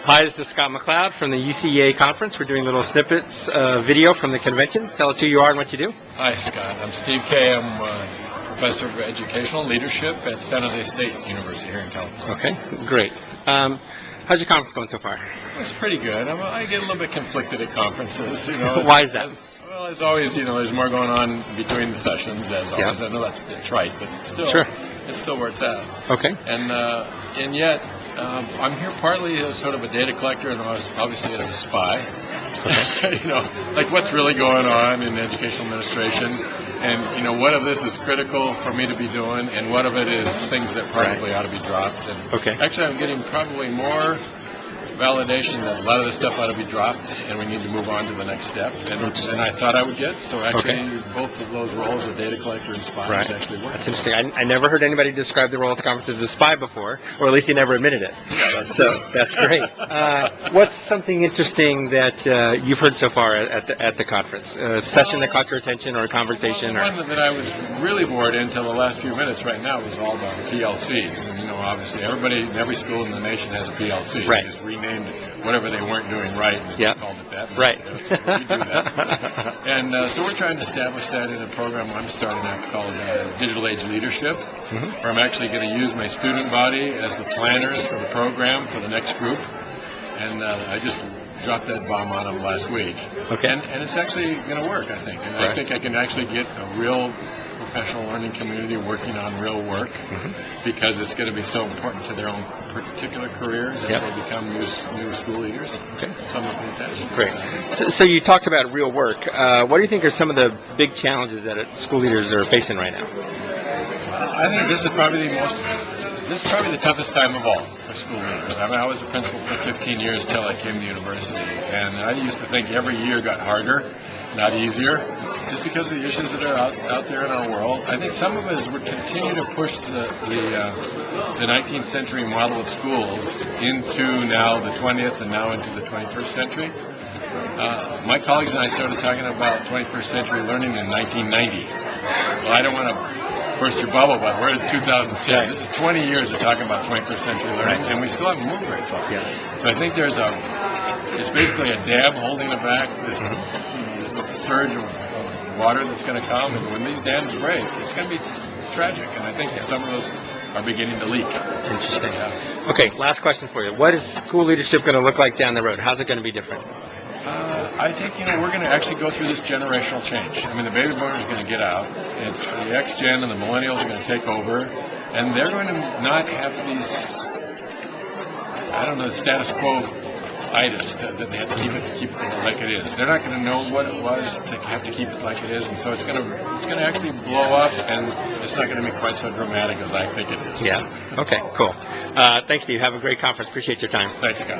Hi, this is Scott McLeod from the Ucea conference. We're doing little snippets video from the convention. Tell us who you are and what you do. Hi, Scott. I'm Steve Kay. I'm Professor of Educational Leadership at San Jose State University here in California. Okay, great. How's your conference going so far? It's pretty good. I get a little bit conflicted at conferences. Why is that? As always, there's more going on between the sessions, as always. Yeah. I know that's trite, but still, Sure. It's still where it's at. Okay. And yet, I'm here partly as sort of a data collector and obviously as a spy. Okay. Like what's really going on in educational administration, and what of this is critical for me to be doing, and what of it is things that probably ought to be dropped. And Okay. actually, I'm getting probably more validation that a lot of this stuff ought to be dropped, and we need to move on to the next step. And I thought I would get. So actually, both of those roles, of data collector and spy, is actually working. That's interesting. I never heard anybody describe the role of the conference as a spy before, or at least he never admitted it. Yeah, that's great. What's something interesting that you've heard so far at the conference? A session that caught your attention, or a conversation? Well, the one that I was really bored until the last few minutes right now was all about PLCs. And obviously everybody in every school in the nation has a PLC. Right. They just renamed whatever they weren't doing right, and they just called it that. Right. We do that. And so we're trying to establish that in a program I'm starting out called Digital Age Leadership, where I'm actually going to use my student body as the planners for the program for the next group. And I just dropped that bomb on them last week. Okay. And it's actually going to work, I think. And I think I can actually get a real professional learning community working on real work, because it's going to be so important to their own particular careers as they become new school leaders. Okay. So I'm looking at that. Great. So you talked about real work. What do you think are some of the big challenges that school leaders are facing right now? I think this is probably the toughest time of all for school leaders. I mean, I was a principal for 15 years till I came to university, and I used to think every year got harder, not easier, just because of the issues that are out there in our world. I think some of it is we continue to push the 19th century model of schools into now the 20th and now into the 21st century. My colleagues and I started talking about 21st century learning in 1990. Well, I don't want to burst your bubble, but we're in 2010. This is 20 years of talking about 21st century learning, and we still haven't moved very far. Yeah. So I think it's basically a dam holding it back, this surge of water that's going to come, and when these dams break, it's going to be tragic, and I think some of those are beginning to leak. Interesting. Okay, last question for you. What is school leadership going to look like down the road? How's it going to be different? I think, we're going to actually go through this generational change. I mean, the baby boomers are going to get out. It's the X-Gen and the millennials are going to take over, and they're going to not have these, status quo itis that they have to keep it like it is. They're not going to know what it was to have to keep it like it is, and so it's going to actually blow up, and it's not going to be quite so dramatic as I think it is. Yeah. Okay, cool. Thanks, Steve. Have a great conference. Appreciate your time. Thanks, Scott.